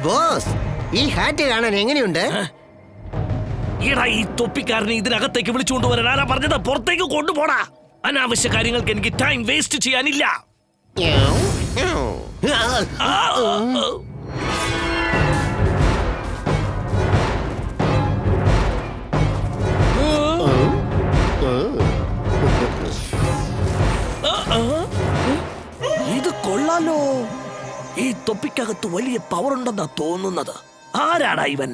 Boss ഈ hat കാണാൻ എങ്ങനെയുണ്ട്? ഈടാ ഈ തൊപ്പിക്കാരനെ ഇതിനകത്തേക്ക് വിളിച്ചുകൊണ്ടുവരാൻ ആരാ പറഞ്ഞത്? പുറത്തേക്ക് കൊണ്ടുപോടാ. അനാവശ്യ കാര്യങ്ങൾക്ക് എനിക്ക് ടൈം വേസ്റ്റ് ചെയ്യാനില്ല. ഇത് കൊള്ളാലോ. ഈ തൊപ്പിക്കകത്ത് വലിയ പവർ ഉണ്ടെന്നാ തോന്നുന്നത്. ആരാടാ ഇവൻ?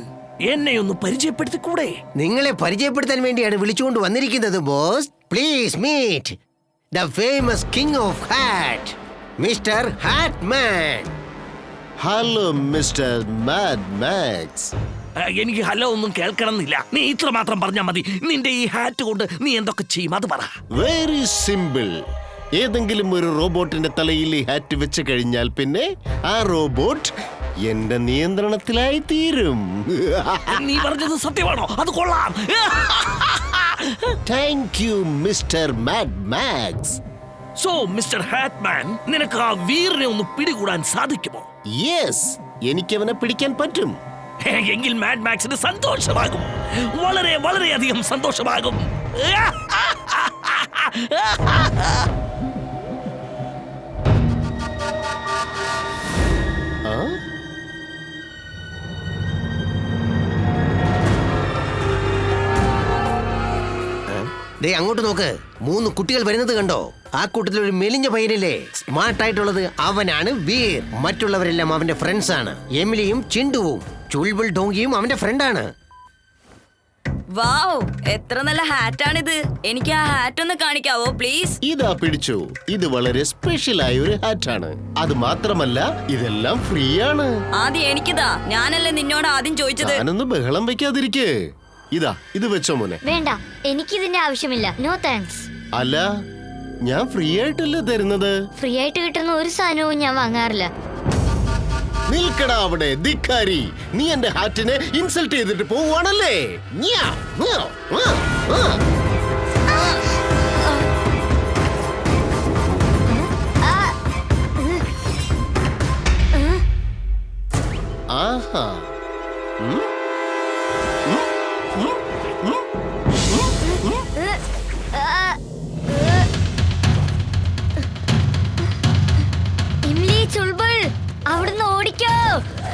എന്നെ ഒന്ന് പരിചയപ്പെടുത്തിക്കൂടെ? നിങ്ങളെ പരിചയപ്പെടുത്താൻ വേണ്ടിയാണ് വിളിച്ചുകൊണ്ട് വന്നിരിക്കുന്നത് boss. Please meet the famous king of hat, mister Hatman. Hello mister Mad Max. എനിക്ക് ഹലോ ഒന്നും കേൾക്കണമെന്നില്ല. നീ ഇത്ര മാത്രം പറഞ്ഞാൽ മതി. നിന്റെ ഈ ഹാറ്റ് കൊണ്ട് നീ എന്തൊക്കെ ചെയ്യും അത് പറ. Very simple. ഏതെങ്കിലും ഒരു റോബോട്ടിന്റെ തലയിൽ ഈ ഹാറ്റ് വെച്ച് കഴിഞ്ഞാൽ പിന്നെ ആ റോബോട്ട് എന്റെ നിയന്ത്രണത്തിലായി തീരും. നീ പറഞ്ഞത് സത്യമാണോ? അത് കൊള്ളാം. Thank you mister Mad Max. So mister Hatman, നിനക്ക് ആ വീറിനെ ഒന്ന് പിടികൂടാൻ സാധിക്കുമോ? യെസ്, എനിക്കവനെ പിടിക്കാൻ പറ്റും. എങ്കിൽ മാഡ് മാക്സിന് സന്തോഷമാകും. വളരെ വളരെയധികം സന്തോഷമാകും. ദേ അങ്ങോട്ട് നോക്ക്, 3 കുട്ടികൾ വരുന്നത് കണ്ടോ? ആ കൂട്ടത്തിൽ ഒരു മെലിഞ്ഞ പയ്യനില്ലേ, സ്മാർട്ട് ആയിട്ടുള്ളത്, അവനാണ് വീർ. മറ്റുള്ളവരെല്ലാം അവന്റെ ഫ്രണ്ട്സ് ആണ്. എമിലിയും ചിണ്ടുവും ചുൾബുൾ ഡോങ്കിയും അവന്റെ ഫ്രണ്ടാണ്. വാവ്, എത്ര നല്ല ഹാറ്റാണിത്. എനിക്ക് ആ ഹാറ്റ് ഒന്ന് കാണിക്കാവോ പ്ലീസ്? ഇതാ പിടിച്ചു. ഇത് വളരെ സ്പെഷ്യൽ ആയ ഒരു ഹാറ്റാണ്. അത് മാത്രമല്ല ഇതെല്ലാം ഫ്രീ ആണ്. ആദ്യം എനിക്കിതാ. ഞാനല്ലേ നിന്നോട് ആദ്യം ചോദിച്ചത്. ഞാനൊന്ന് ബഹളം വെക്കാതിരിക്കേ. ഇതാ ഇത് വെച്ചോ മോനെ. വേണ്ട, എനിക്കിതിന്റെ ആവശ്യമില്ല. No thanks. അല്ല, ഞാൻ ഫ്രീ ആയിട്ടല്ലേ തരുന്നത്. ഫ്രീ ആയിട്ട് കിട്ടുന്ന ഒരു സാധനവും ഞാൻ വാങ്ങാറില്ല. നിൽക്കടാ അവിടെ ധിക്കാരി. നീ എന്റെ ഹാറ്റിനെ ഇൻസൾട്ട് ചെയ്തിട്ട് പോവാണല്ലേ? ആഹാ.